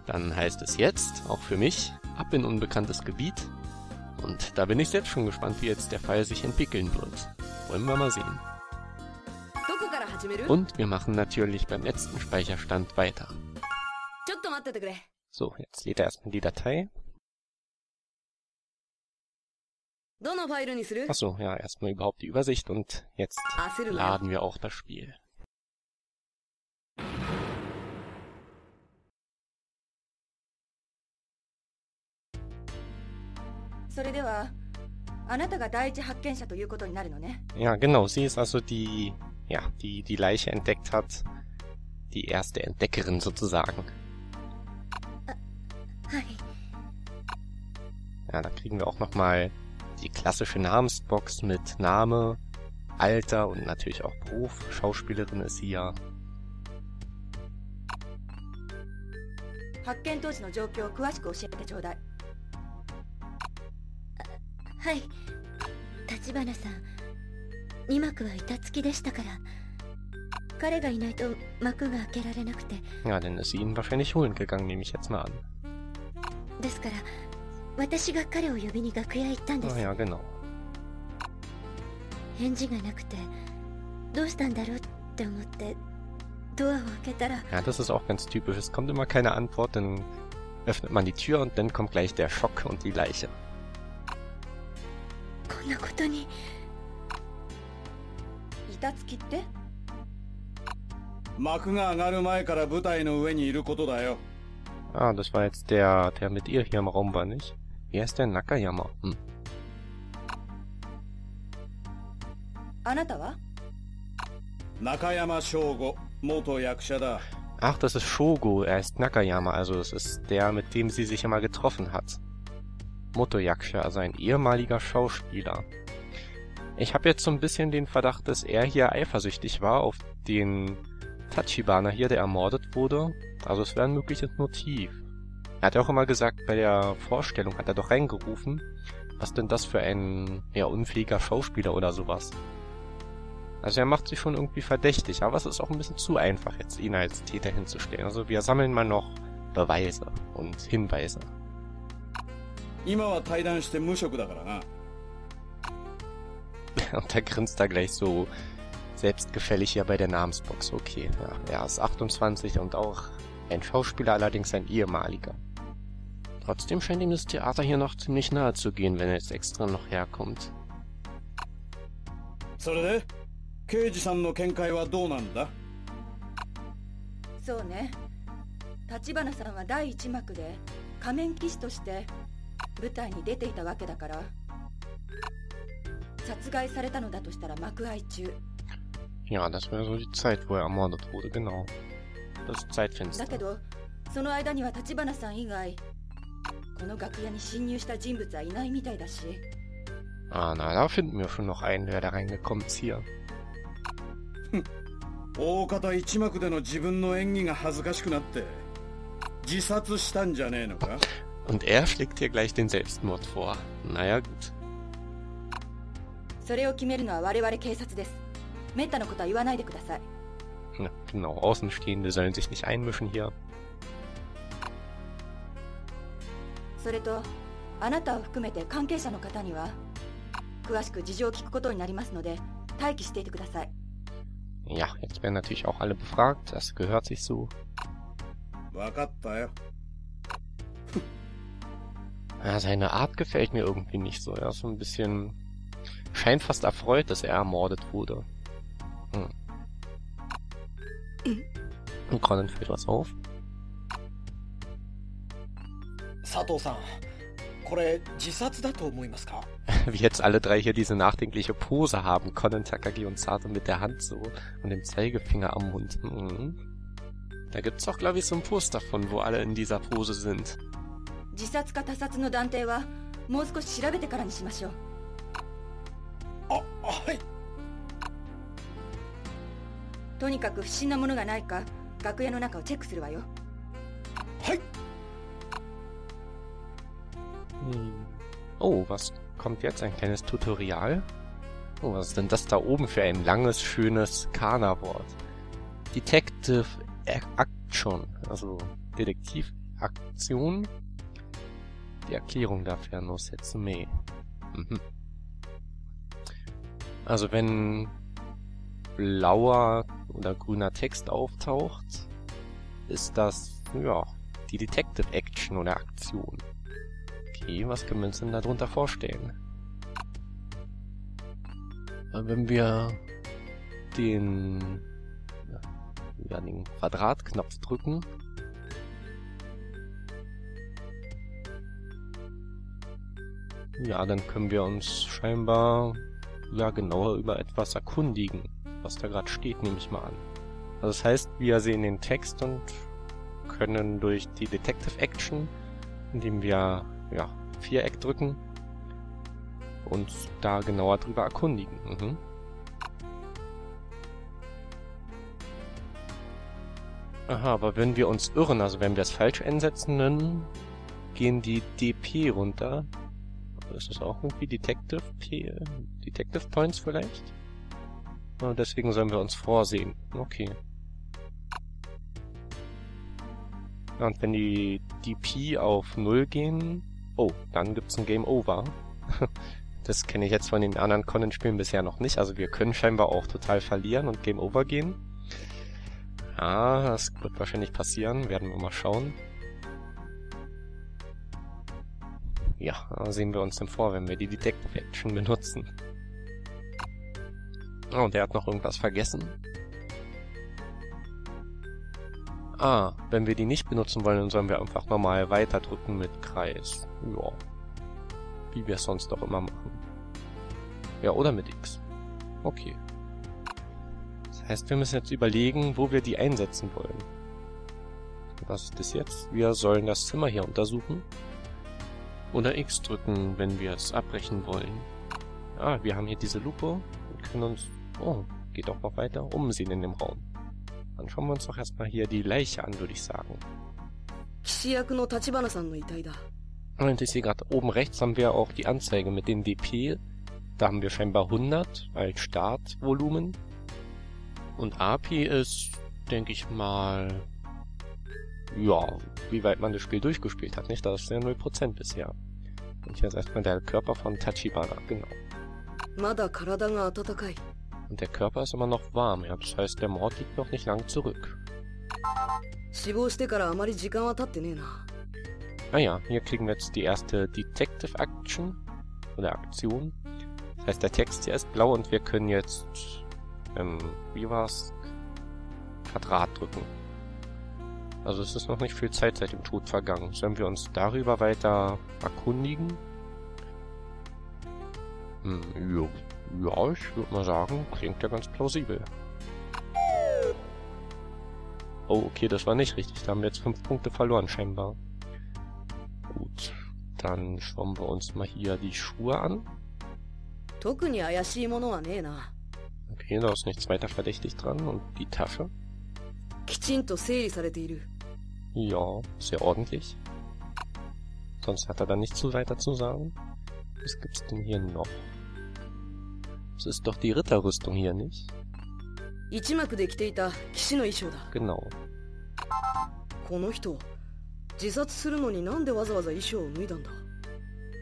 Dann heißt es jetzt, auch für mich, ab in unbekanntes Gebiet. Und da bin ich selbst schon gespannt, wie jetzt der Fall sich entwickeln wird. Wollen wir mal sehen. Und wir machen natürlich beim letzten Speicherstand weiter. So, jetzt lädt er erstmal die Datei. Achso, ja, erstmal überhaupt die Übersicht und jetzt laden wir auch das Spiel. Ja, genau, sie ist also die Leiche entdeckt hat. Die erste Entdeckerin sozusagen. Ja, da kriegen wir auch nochmal die klassische Namensbox mit Name, Alter und natürlich auch Beruf. Schauspielerin ist sie ja. Ja, dann ist sie ihn wahrscheinlich holen gegangen, nehme ich jetzt mal an. Ah, ja, genau. Ja, das ist auch ganz typisch. Es kommt immer keine Antwort, dann öffnet man die Tür und dann kommt gleich der Schock und die Leiche. Ah, das war jetzt der mit ihr hier im Raum war, nicht? Wie heißt der? Nakayama. Nakayama Shogo, Moto Yakusha da. Ach, das ist Shogo, er ist Nakayama, also es ist der, mit dem sie sich immer getroffen hat. Moto Yakusha, also ein ehemaliger Schauspieler. Ich habe jetzt so ein bisschen den Verdacht, dass er hier eifersüchtig war auf den Tachibana hier, der ermordet wurde. Also es wäre ein mögliches Motiv. Er hat ja auch immer gesagt, bei der Vorstellung hat er doch reingerufen, was denn das für ein unfähiger Schauspieler oder sowas. Also er macht sich schon irgendwie verdächtig, aber es ist auch ein bisschen zu einfach, jetzt ihn als Täter hinzustellen. Also wir sammeln mal noch Beweise und Hinweise. Und er grinst da gleich so selbstgefällig hier bei der Namensbox. Okay, ja, er ist 28 und auch ein Schauspieler, allerdings ein ehemaliger. Trotzdem scheint ihm das Theater hier noch ziemlich nahe zu gehen, wenn er jetzt extra noch herkommt. Ja, das wäre so die Zeit, wo er ermordet wurde, genau. Das Zeitfenster. Ah, na, da finden wir schon noch einen, der da reingekommen ist hier. Und er schlägt hier gleich den Selbstmord vor. Naja, gut. Ja, genau, Außenstehende sollen sich nicht einmischen hier. Ja, jetzt werden natürlich auch alle befragt, das gehört sich so. Ja, seine Art gefällt mir irgendwie nicht so. Er ist so ein bisschen... scheint fast erfreut, dass er ermordet wurde. Und Conan fällt was auf. Sato-san, wie jetzt alle drei hier diese nachdenkliche Pose haben. Conan, Takagi und Sato mit der Hand so und dem Zeigefinger am Mund. Da gibt's auch, glaube ich, so ein Poster von, wo alle in dieser Pose sind. Oh, was kommt jetzt? Ein kleines Tutorial? Oh, was ist denn das da oben für ein langes, schönes Kana-Wort? Detective Action, also Detektiv Aktion. Die Erklärung dafür no Setsume. Also wenn blauer oder grüner Text auftaucht, ist das, ja, die Detective Action oder Aktion. Okay, was können wir uns denn darunter vorstellen? Wenn wir den Quadratknopf drücken, ja, dann können wir uns scheinbar genauer über etwas erkundigen, was da gerade steht, nehme ich mal an. Also das heißt, wir sehen den Text und können durch die Detective Action, indem wir Viereck drücken, uns da genauer drüber erkundigen. Aha, aber wenn wir uns irren, also wenn wir es falsch einsetzen, dann gehen die DP runter. Ist das auch irgendwie Detective Points vielleicht? Und deswegen sollen wir uns vorsehen. Okay. Ja, und wenn die DP auf 0 gehen, dann gibt's ein Game Over. Das kenne ich jetzt von den anderen Conan-Spielen bisher noch nicht. Also wir können scheinbar auch total verlieren und Game Over gehen. Ja, das wird wahrscheinlich passieren. Werden wir mal schauen. Ja, da sehen wir uns dann vor, wenn wir die Detective Action benutzen. Oh, der hat noch irgendwas vergessen. Wenn wir die nicht benutzen wollen, dann sollen wir einfach normal weiterdrücken mit Kreis. Ja. Wie wir es sonst auch immer machen. Ja, oder mit X. Okay. Das heißt, wir müssen jetzt überlegen, wo wir die einsetzen wollen. Was ist das jetzt? Wir sollen das Zimmer hier untersuchen. Oder X drücken, wenn wir es abbrechen wollen. Wir haben hier diese Lupe und können uns, geht auch noch weiter, umsehen in dem Raum. Dann schauen wir uns doch erstmal hier die Leiche an, würde ich sagen. Und ich sehe gerade, oben rechts haben wir auch die Anzeige mit den DP. Da haben wir scheinbar 100 als Startvolumen. Und AP ist, denke ich mal, ja, wie weit man das Spiel durchgespielt hat, nicht? Das ist ja 0% bisher. Und hier ist erstmal der Körper von Tachibana, genau. Und der Körper ist immer noch warm, ja, das heißt, der Mord liegt noch nicht lang zurück. Naja, hier kriegen wir jetzt die erste Detective Action, oder Aktion. Das heißt, der Text hier ist blau und wir können jetzt, wie war's? Quadrat drücken. Also es ist noch nicht viel Zeit seit dem Tod vergangen. Sollen wir uns darüber weiter erkundigen? Ja, ich würde mal sagen, klingt ja ganz plausibel. Oh, okay, das war nicht richtig. Da haben wir jetzt 5 Punkte verloren, scheinbar. Gut, dann schauen wir uns mal hier die Schuhe an. Okay, da ist nichts weiter verdächtig dran. Und die Tasche? Ja, sehr ordentlich. Sonst hat er da nichts weiter zu sagen. Was gibt's denn hier noch? Das ist doch die Ritterrüstung hier, nicht? Genau.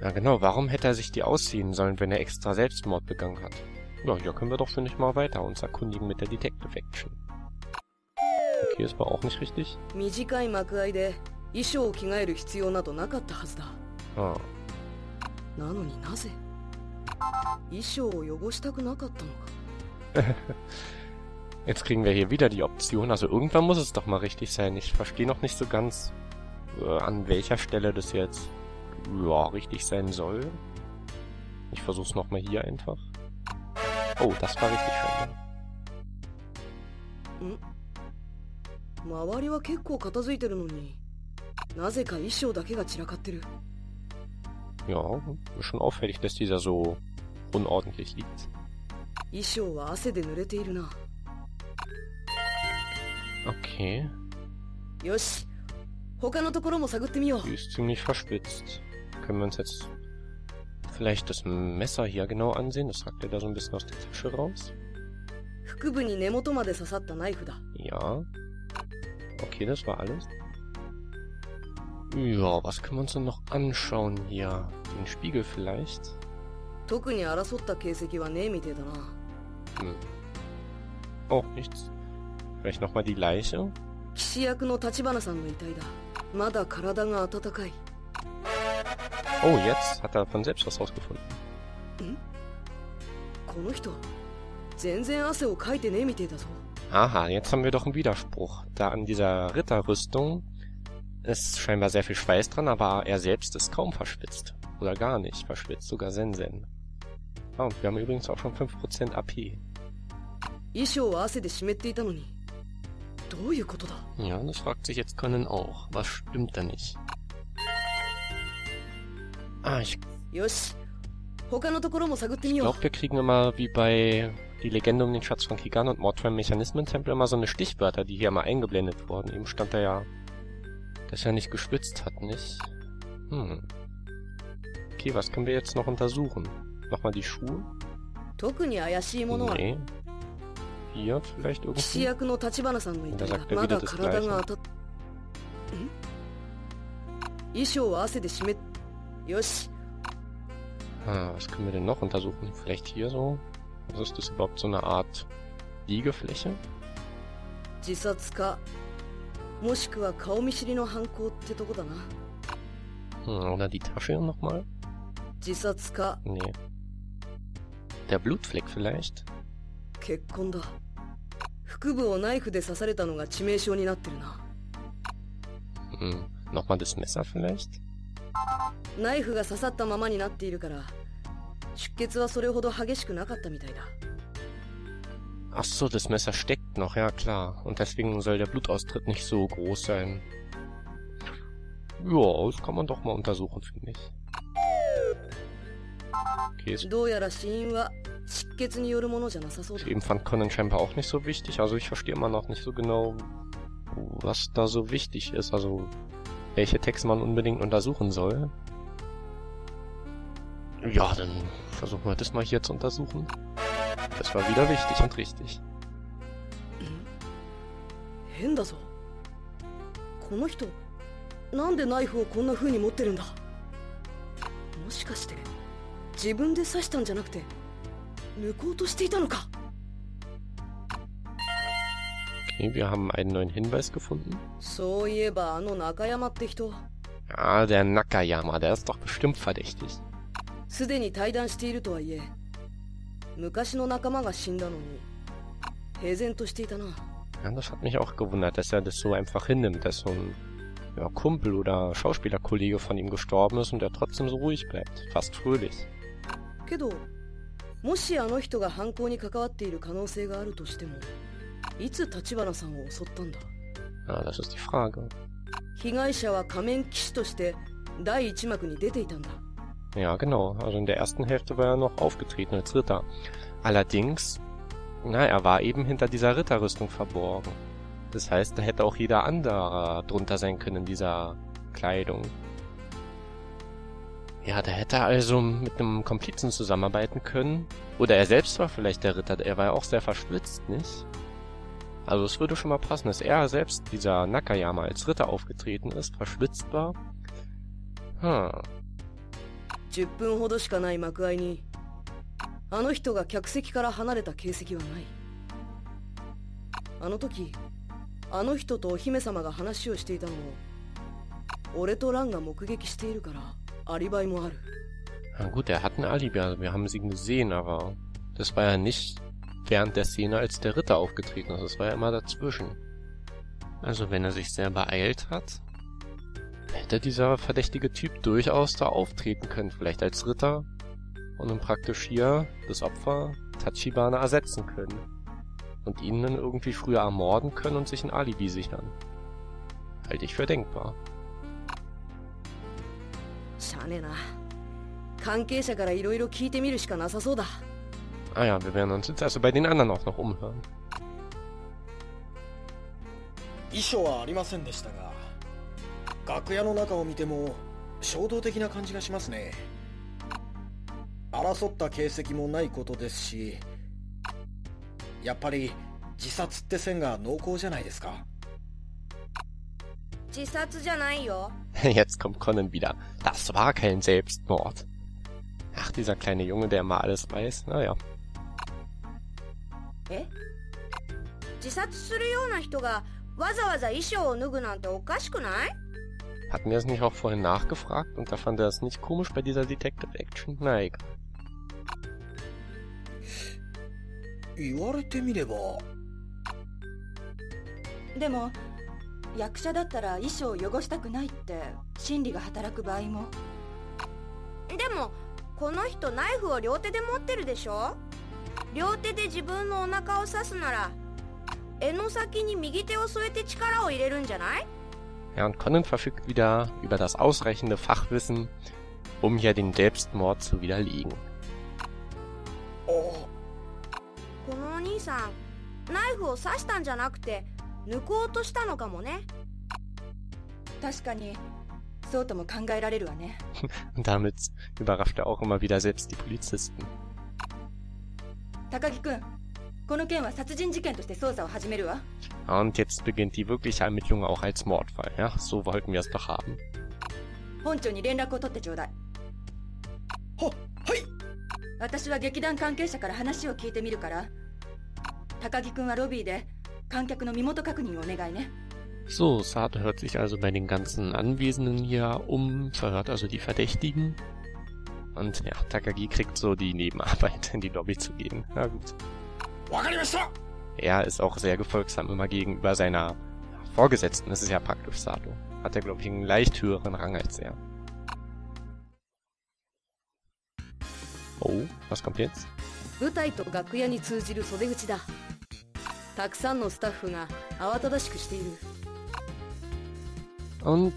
Ja genau, warum hätte er sich die ausziehen sollen, wenn er extra Selbstmord begangen hat? Ja, hier können wir doch, finde ich, mal weiter uns erkundigen mit der Detective Action. Okay, das war auch nicht richtig. Jetzt kriegen wir hier wieder die Option. Also irgendwann muss es doch mal richtig sein. Ich verstehe noch nicht so ganz, an welcher Stelle das jetzt richtig sein soll. Ich versuche es nochmal hier einfach. Oh, das war richtig schön. Ja, ist schon auffällig, dass dieser so unordentlich liegt. Okay. Die ist ziemlich verschwitzt. Können wir uns jetzt vielleicht das Messer hier genau ansehen? Das ragt ja da so ein bisschen aus der Tasche raus. Ja. Okay, das war alles. Ja, was können wir uns denn noch anschauen hier? Den Spiegel vielleicht? 特に争った形跡はねえみてえだな。Auch nichts. Vielleicht nochmal die Leiche? 騎士役の立花さんの遺体だ。まだ体が温かい。Oh, jetzt hat er von selbst was rausgefunden. この人、全然汗をかいてねえみてえだぞ。Aha, jetzt haben wir doch einen Widerspruch. Da an dieser Ritterrüstung ist scheinbar sehr viel Schweiß dran, aber er selbst ist kaum verschwitzt. Oder gar nicht verschwitzt, sogar Sensen. Ah, und wir haben übrigens auch schon 5% AP. 衣装は汗で湿っていたのに。どういうことだ? Ja, das fragt sich jetzt Conan auch. Was stimmt da nicht? Ah, ich よし、他のところも探ってみよう。 glaube, wir kriegen immer wie bei die Legende um den Schatz von Kigan und Mord beim Mechanismentempel immer so eine Stichwörter, die hier immer eingeblendet wurden. Eben stand da ja, dass er nicht geschwitzt hat, nicht? Okay, was können wir jetzt noch untersuchen? Nochmal die Schuhe? 特に怪しいものは。 Nee. Hier vielleicht 騎士 irgendwie? 役の立花さんの遺体 Da だ。 sagt er ま wieder だ das 体 Gleiche. が温衣装は汗で湿っ。よし。 Was können wir denn noch untersuchen? Vielleicht hier so? Was ist das überhaupt, so eine Art Liegefläche? 自殺か、もしくは顔見知りの犯行ってとこだな。Oder die Tasche nochmal? 自殺か、 Nee. Der Blutfleck vielleicht? 血痕だ。腹部をナイフで刺されたのが致命傷になってるな。Nochmal das Messer vielleicht? ナイフが刺さったままになっているから、出血はそれほど激しくなかったみたいだ。 Ach so, das Messer steckt noch, ja klar. Und deswegen soll der Blutaustritt nicht so groß sein. Ja, das kann man doch mal untersuchen, finde ich. Okay, das どうやら死因は失血によるものじゃなさそうだ。 eben fand Conan scheinbar auch nicht so wichtig. Also ich verstehe immer noch nicht so genau, was da so wichtig ist. Also welche Texte man unbedingt untersuchen soll. Ja, dann versuchen wir das mal hier zu untersuchen. Das war wieder wichtig und richtig. 変だぞ。この人、なんでナイフをこんな風に持ってるんだ。もしかして自分で刺したんじゃなくて抜こうとしていたのか。 Okay, wir haben einen neuen Hinweis gefunden. そういえばあの中山って人、 Ah, der Nakayama, der ist doch bestimmt verdächtig. すでに対談しているとはいえ、昔の仲間が死んだのに平然としていたな。 Ja, das hat mich auch gewundert, dass er das so einfach hinnimmt, dass so ein Kumpel oder Schauspielerkollege von ihm gestorben ist und er trotzdem so ruhig bleibt. Fast fröhlich. けど、もしあの人が犯行に関わっている可能性があるとしても、いつ立花さんを襲ったんだ。 Ja, das ist die Frage. 被害者は仮面騎士として第一幕に出ていたんだ。 Ja, genau. Also in der ersten Hälfte war er noch aufgetreten als Ritter. Allerdings, er war eben hinter dieser Ritterrüstung verborgen. Das heißt, da hätte auch jeder andere drunter sein können in dieser Kleidung. Ja, da hätte er also mit einem Komplizen zusammenarbeiten können. Oder er selbst war vielleicht der Ritter. Er war ja auch sehr verschwitzt, nicht? Also es würde schon mal passen, dass er selbst, dieser Nakayama, als Ritter aufgetreten ist, verschwitzt war. 10分ほどしかない幕間に、あの人が客席から離れた形跡はない。あの時、あの人とお姫様が話をしていたのを、俺とランが目撃しているから、アリバイもある。 Na gut, er hat ein Alibi, also wir haben ihn gesehen, aber das war ja nicht während der Szene, als der Ritter aufgetreten ist. Das war ja immer dazwischen. Also wenn er sich sehr beeilt hat, hätte dieser verdächtige Typ durchaus da auftreten können, vielleicht als Ritter und dann praktisch hier das Opfer Tachibana ersetzen können und ihn dann irgendwie früher ermorden können und sich ein Alibi sichern. Halte ich für denkbar. しゃあねえな。関係者からいろいろ聞いてみるしかなさそうだ。 Ah ja, wir werden uns jetzt also bei den anderen auch noch umhören. 遺書はありませんでしたが、楽屋の中を見ても衝動的な感じがしますね。争った形跡もないことですし、やっぱり自殺って線が濃厚じゃないですか。自殺じゃないよ。Jetzt kommt Conan wieder. Das war kein Selbstmord. Ach, dieser kleine Junge, der immer alles weiß. Naja. 自殺するような人がわざわざ衣装を脱ぐなんておかしくない？ Hatten wir es nicht auch vorhin nachgefragt und da fand er es nicht komisch bei dieser Detective Action? Na egal. 言われてみれば。でも役者だったら衣装を汚したくないって心理が働く場合も。でもこの人ナイフを両手で持ってるでしょ？両手で自分のお腹を刺すなら柄の先に右手を添えて力を入れるんじゃない？ Ja, und Conan verfügt wieder über das ausreichende Fachwissen, um hier den Selbstmord zu widerlegen. あ、このお兄さんナイフを刺したんじゃなくて抜こうとしたのかもね。確かにそうとも考えられるわね。Und damit überrascht er auch immer wieder selbst die Polizisten. 高木くん、この件は殺人事件として捜査を始めるわ。Und jetzt beginnt die wirkliche Ermittlung auch als Mordfall. Ja, so wollten wir es doch haben. 本庁に連絡を取ってちょうだい。はい。私は劇団関係者から話を聞いてみるから、高木くんはロビーで観客の身元確認をお願いね。So, Sato hört sich also bei den ganzen Anwesenden hier um, verhört also die Verdächtigen. Und ja, Takagi kriegt so die Nebenarbeit, in die Lobby zu gehen. Na gut. わかりました。 Er ist auch sehr gefolgsam immer gegenüber seiner Vorgesetzten. Das ist ja praktisch Sato. Hat er, glaube ich, einen leicht höheren Rang als er. Oh, was kommt jetzt? 舞台と楽屋に通じる袖口だ。たくさんのスタッフが慌ただしくしている。 Und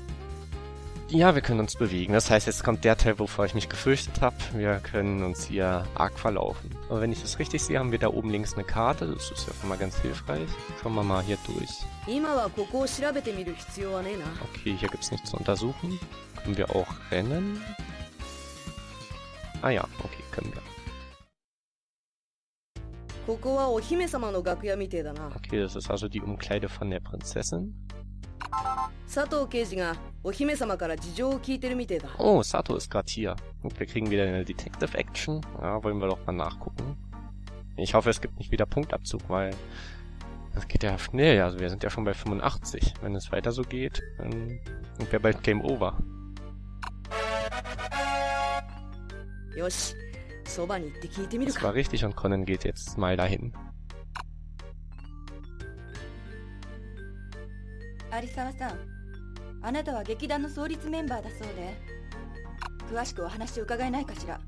ja, wir können uns bewegen. Das heißt, jetzt kommt der Teil, wovor ich mich gefürchtet habe. Wir können uns hier arg verlaufen. Aber wenn ich das richtig sehe, haben wir da oben links eine Karte. Das ist ja schon mal ganz hilfreich. Schauen wir mal hier durch. 今はここを調べてみる必要はねえな。 Okay, hier gibt's nichts zu untersuchen. Können wir auch rennen? Ah ja, okay, können wir. ここはお姫様の楽屋みてえだな。 Okay, das ist also die Umkleide von der Prinzessin. 佐藤刑事がお姫様から事情を聞いてるみてえだ。 Oh, Sato ist gerade hier. Und wir kriegen wieder eine Detective Action. Ja, wollen wir doch mal nachgucken. Ich hoffe, es gibt nicht wieder Punktabzug, weil das geht ja schnell. Also wir sind ja schon bei 85. Wenn es weiter so geht, dann sind wir bald Game Over. よし、そばに行って聞いてみる Das か。 war richtig und Conan geht jetzt mal dahin. 有沢さん、あなたは劇団の創立メンバーだそうで、詳しくお話を伺えないかしら。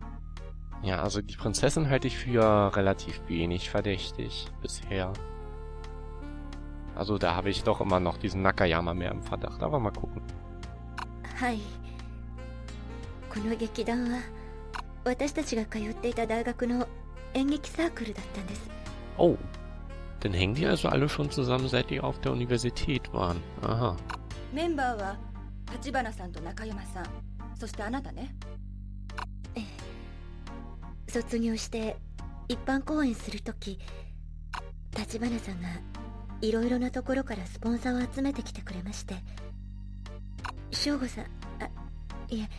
Ja, also die Prinzessin halte ich für relativ wenig verdächtig bisher. Also da habe ich doch immer noch diesen Nakayama mehr im Verdacht, aber mal gucken. はい。この劇団は私たちが通っていた大学の演劇サークルだったんです。 Oh, dann hängen die also alle schon zusammen, seit die auf der Universität waren. Aha. メンバーは立花さんと中山さん、そしてあなたね。卒業して一般公演するとき、立花さんがいろいろなところからスポンサーを集めてきてくれまして、翔吾さん、いえ、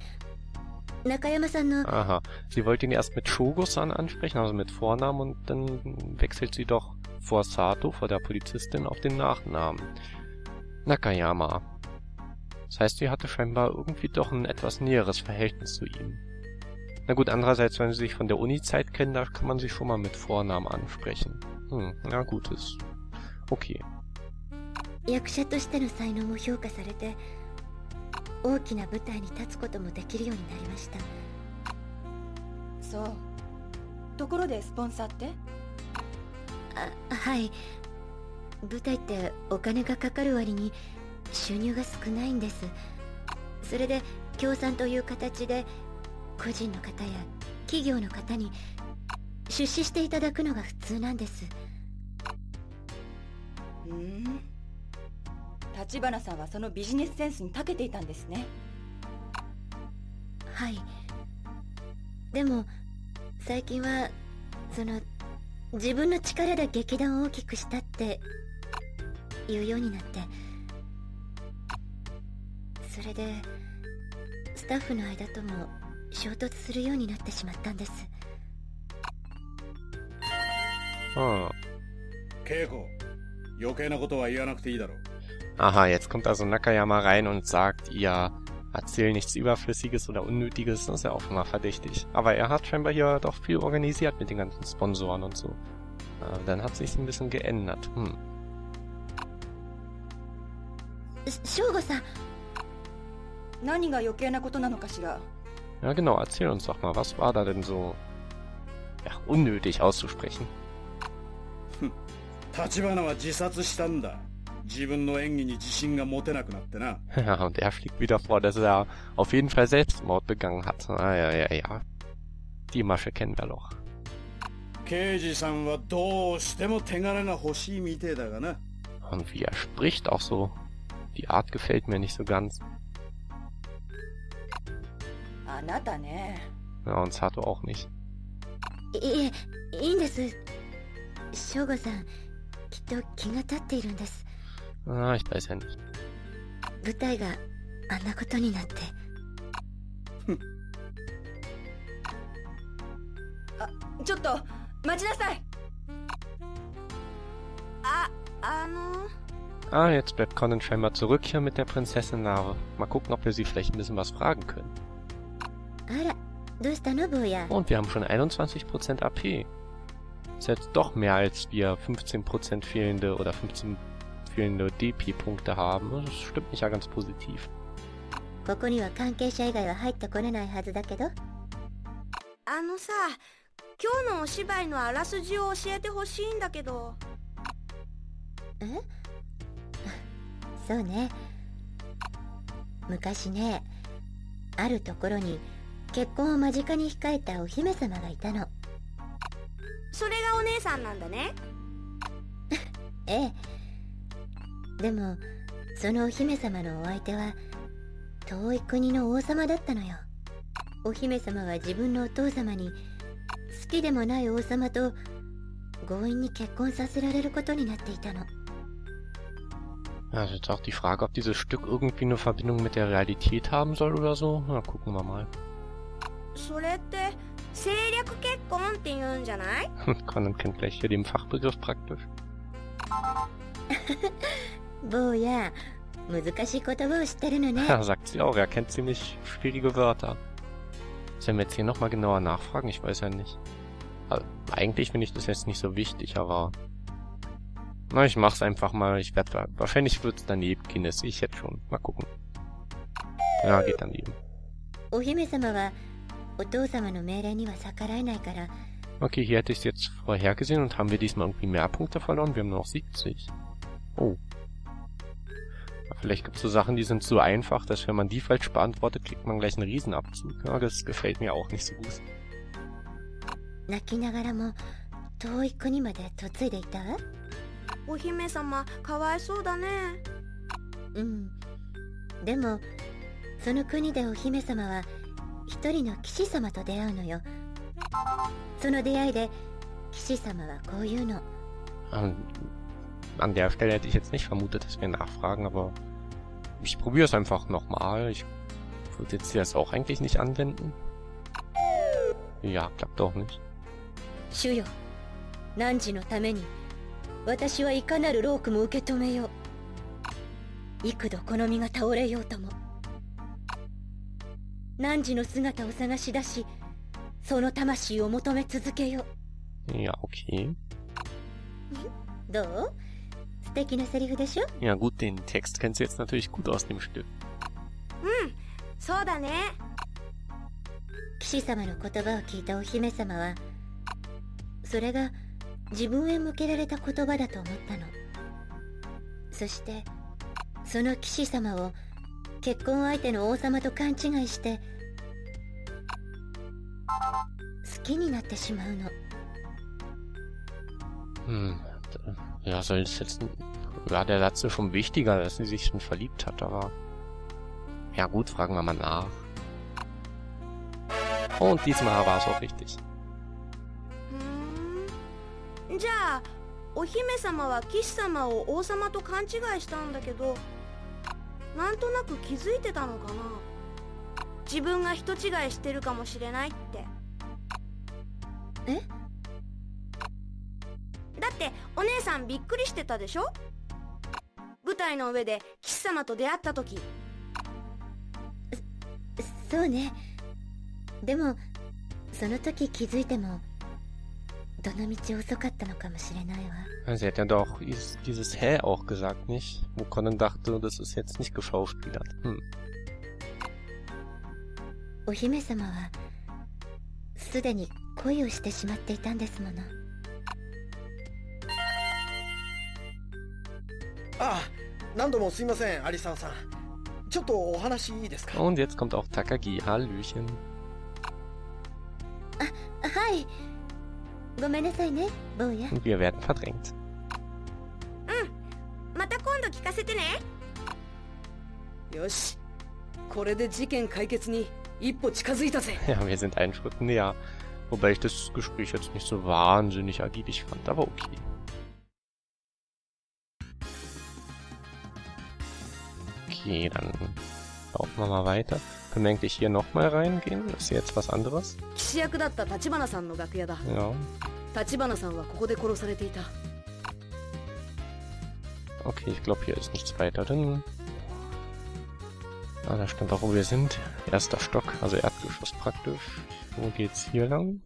中山さんの。 Aha, sie wollte ihn erst mit Shogo-san ansprechen, also mit Vornamen, und dann wechselt sie doch vor Sato, vor der Polizistin, auf den Nachnamen. Nakayama. Das heißt, sie hatte scheinbar irgendwie doch ein etwas näheres Verhältnis zu ihm. Na gut, andererseits, wenn sie sich von der Uni-Zeit kennen, da kann man sich schon mal mit Vornamen ansprechen. Na gut, ist okay. 役者としての才能も評価されて、大きな舞台に立つこともできるようになりました。そう。ところでスポンサーって？はい。舞台ってお金がかかる割に収入が少ないんです。それで協賛という形で個人の方や企業の方に出資していただくのが普通なんです。立花さんはそのビジネスセンスに長けていたんですね。はい。でも最近は自分の力で劇団を大きくしたって言うようになって、それでスタッフの間とも衝突するようになってしまったんです。稽古、余計なことは言わなくていいだろう。Aha, jetzt kommt also Nakayama rein und sagt ihr, erzähl nichts Überflüssiges oder Unnötiges, das ist ja auch schon mal verdächtig. Aber er hat scheinbar hier doch viel organisiert mit den ganzen Sponsoren und so. Dann hat sich's ein bisschen geändert. ショウゴさん。何が余計なことなのかしら。 Ja genau, erzähl uns doch mal, was war da denn so, ja, unnötig auszusprechen? 橘は自殺したんだ。自分の演技に自信が持てなくなってな。Ja, und er schlägt wieder vor, dass er auf jeden Fall Selbstmord begangen hat. Ja. Die Masche kennen wir doch. 刑事さんはどうしても手柄が欲しいみてえだがな。 Und wie er spricht auch so. Die Art gefällt mir nicht so ganz. あなたね。 Ja, und Sato auch nicht. いいんです。ショウゴさん、きっと気が立っているんです。 Ah, ich weiß ja nicht. 舞台があんなことになって。あ、ちょっと待ちなさい。Ah, jetzt bleibt Conan scheinbar zurück hier mit der Prinzessin Nare. Mal gucken, ob wir sie vielleicht ein bisschen was fragen können. あら、どうしたの坊や。 Und wir haben schon 21% AP. Ist jetzt doch mehr, als wir 15% fehlende oder 15 fehlende DP-Punkte haben. Das stimmt mich ja ganz positiv. ここには関係者以外は入ってこれないはずだけど。さ、今日のお芝居のあらすじを教えてほしいんだけど。え？そうね。昔ね、あるところに結婚を間近に控えたお姫様がいたの。それがお姉さんなんだね。ええ。でもそのお姫様のお相手は遠い国の王様だったのよ。お姫様は自分のお父様に好きでもない王様と強引に結婚させられることになっていたの。 Ja, ist jetzt auch die Frage, ob dieses Stück irgendwie eine Verbindung mit der Realität haben soll oder so. Na, gucken wir mal. それって政略結婚って言うんじゃない？ Conan kennt gleich hier den Fachbegriff praktisch. 坊や、難しい言葉を知ってるのね。 Ja, sagt sie auch, er kennt ziemlich schwierige Wörter. Sollen wir jetzt hier nochmal genauer nachfragen? Ich weiß ja nicht. Also, eigentlich finde ich das jetzt nicht so wichtig, aber... Na, ich mach's einfach mal. Ich werde... Wahrscheinlich wird's daneben gehen, das sehe ich jetzt schon. Mal gucken. Ja, geht daneben. お姫様はお父様の命令には逆らえないから。 Okay, hier hätte ich es jetzt vorhergesehen und haben wir diesmal irgendwie mehr Punkte verloren. Wir haben nur noch 70. Oh. Vielleicht gibt es so Sachen, die sind so einfach, dass wenn man die falsch beantwortet, kriegt man gleich einen Riesenabzug. Ja, das gefällt mir auch nicht so gut. 泣きながらも遠い国まで嫁いでいたわ。お姫様、かわいそうだね。うん。でもその国でお姫様は一人の騎士様と出会うのよ。その出会いで騎士様はこう言うの。An der Stelle hätte ich jetzt nicht vermutet, dass wir nachfragen, aber ich probiere es einfach nochmal. Ich würde jetzt das auch eigentlich nicht anwenden. Ja, klappt auch nicht. 主よ、汝のために私はいかなる労苦も受け止めよう。幾度この身が倒れようとも。汝の姿を探し出し、その魂を求め続けよう。 Ja, okay. どう？素敵なセリフでしょ？ Ja gut, den Text kennst du jetzt natürlich gut aus dem Stück. そうだね。騎士様の言葉を聞いたお姫様は、それが自分へ向けられた言葉だと思ったの。そしてその騎士様を結婚相手の王様と勘違いして好きになってしまうの。Ja, soll das jetzt... Ja, der Satz ist schon wichtiger, dass sie sich schon verliebt hat, aber... Ja gut, fragen wir mal nach. Und diesmal war es auch richtig. じゃあお姫様は騎士様を王様と勘違いしたんだけど、なんとなく気づいてたのかな。自分が人違いしてるかもしれないって。え？だってお姉さんびっくりしてたでしょ。舞台の上で騎士様と出会った時。そうね。でもその時気づいてもどの道遅かったのかもしれないわ。Sie hat ja doch dieses Hä auch gesagt, nicht? Wo Conan dachte, das ist jetzt nicht geschauspielert. お姫様はすでに恋をしてしまっていたんですもの。ああ、何度もすいません、有沢さん。ちょっとお話いいですか。 Und jetzt kommt auch Takagi. Hallöchen. はい。ごめんなさいね、坊や。 Und wir werden verdrängt. また今度聞かせてね。よし、これで事件解決に一歩近づいたぜ。 Ja, wir sind einen Schritt näher. Wobei ich das Gespräch jetzt nicht so wahnsinnig ergiebig fand, aber okay. Okay, dann laufen wir mal weiter. Können wir eigentlich hier nochmal reingehen? Ist hier jetzt was anderes? 騎士役だった立花さんの楽屋だ。 Ja. 立花さんはここで殺されていた。 Okay, ich glaube, hier ist nichts weiter drin. Ah, da stand auch, wo wir sind. Erster Stock, also Erdgeschoss praktisch. Wo geht's hier lang?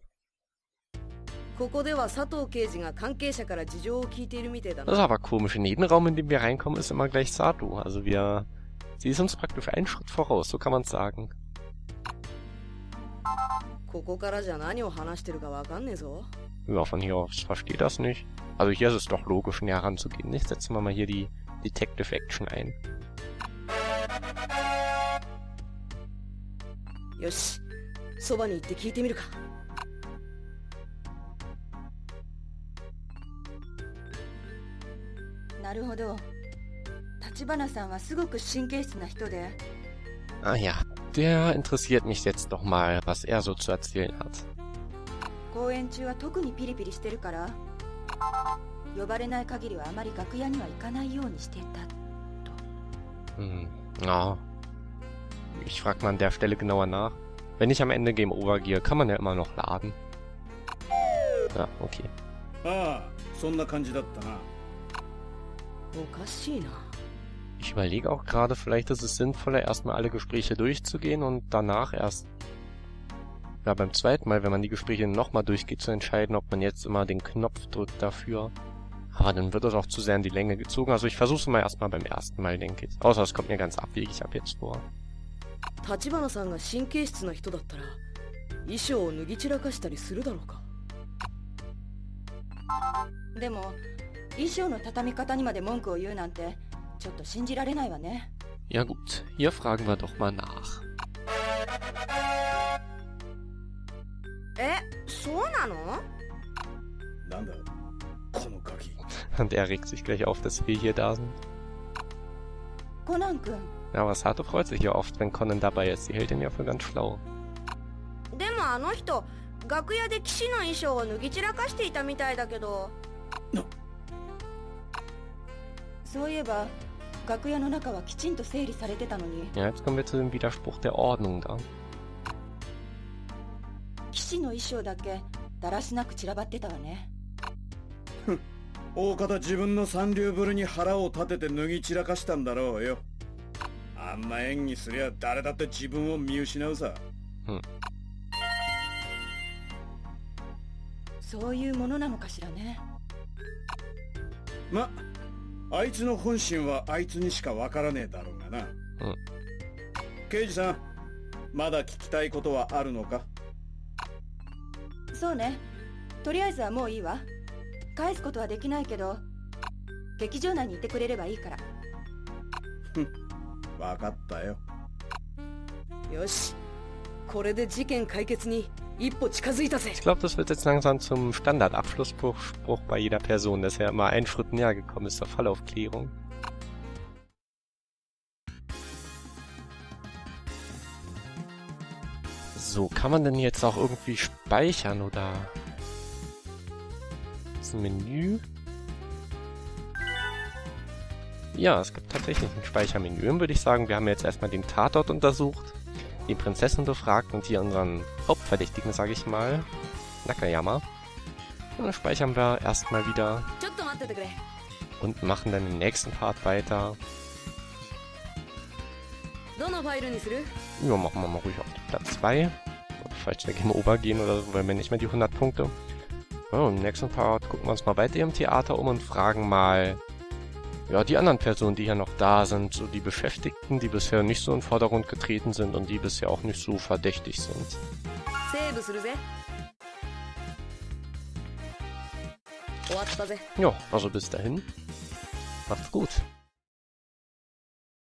ここでは佐藤刑事が関係者から事情を聞いているみたいだ Das ist な。 aber komisch. In jedem Raum, in dem wir reinkommen, ist immer gleich Sato. Also sie ist uns praktisch einen Schritt voraus, so kann man es sagen. ここからじゃ何を話してるかわかんねえぞ。 Ja, von hier aus versteht das nicht. Also hier ist es doch logisch, näher ranzugehen. Nicht? Setzen wir mal hier die Detective Action ein. よし、そばに行って聞いてみるか。なるほど。立花さんはすごく神経質な人で。 Ah ja, der interessiert mich jetzt doch mal, was er so zu erzählen hat. 公演中は特にピリピリしてるから、呼ばれない限りはあまり楽屋には行かないようにしてたと。Ja. Ich frag mal an der Stelle genauer nach. Wenn ich am Ende Game Over gehe, kann man ja immer noch laden. Ja, okay. ああ、そんな感じだったな。おかしいな。 Ich überlege auch gerade, vielleicht ist es sinnvoller, erstmal alle Gespräche durchzugehen und danach erst, ja, beim zweiten Mal, wenn man die Gespräche nochmal durchgeht, zu entscheiden, ob man jetzt immer den Knopf drückt dafür. Aber dann wird das auch zu sehr in die Länge gezogen. Also ich versuche es mal erstmal beim ersten Mal, denke ich. Außer es kommt mir ganz abwegig ab jetzt vor. 立花さんが神経質な人だったら衣装を脱ぎ散らかしたりするだろうか。でも衣装の畳み方にまで文句を言うなんてちょっと信じられないわね。 Ja gut, hier fragen wir doch mal nach. そうなの？なんだこのガキ。 Und er regt sich gleich auf, dass wir hier da sind. コナン君。 Ja, aber Sato freut sich ja oft, wenn Conan dabei ist. Sie hält ihn ja für ganz schlau. でもあの人楽屋で騎士の衣装を脱ぎ散らかしていたみたいだけど。そういえば楽屋の中はきちんと整理されてたのに。 Ja, jetzt kommen wir zu dem Widerspruch der Ordnung da. 騎士の衣装だけだらしなく散らばってたわね。大方自分の三流ぶるに腹を立てて脱ぎ散らかしたんだろうよ。あんな演技すりゃ誰だって自分を見失うさ。そういうものなのかしらね。ま、あいつの本心はあいつにしかわからねえだろうがな。刑事さん、まだ聞きたいことはあるのか？そうね。とりあえずはもういいわ。返すことはできないけど、劇場内にいてくれればいいから。わかったよ。よし、これで事件解決に一歩近づいたぜ。 Ich glaube, das wird jetzt langsam zum Standardabschlussspruch bei jeder Person, dass er mal einen Schritt näher gekommen ist zur Fallaufklärung. So, kann man denn jetzt auch irgendwie speichern oder... Das ist ein Menü. Ja, es gibt tatsächlich ein Speichermenü. Und würde ich sagen, wir haben jetzt erstmal den Tatort untersucht, die Prinzessin befragt und hier unseren Hauptverdächtigen, sage ich mal, Nakayama. Und dann speichern wir erstmal wieder und machen dann den nächsten Part weiter. Ja, machen wir mal ruhig auf Platz 2. Falls wir Game Over gehen oder so, weil wir nicht mehr die 100 Punkte. Ja, und im nächsten Part gucken wir uns mal weiter im Theater um und fragen mal, ja, die anderen Personen, die hier noch da sind, so die Beschäftigten, die bisher nicht so in den Vordergrund getreten sind und die bisher auch nicht so verdächtig sind. Ja, also bis dahin. Macht's gut.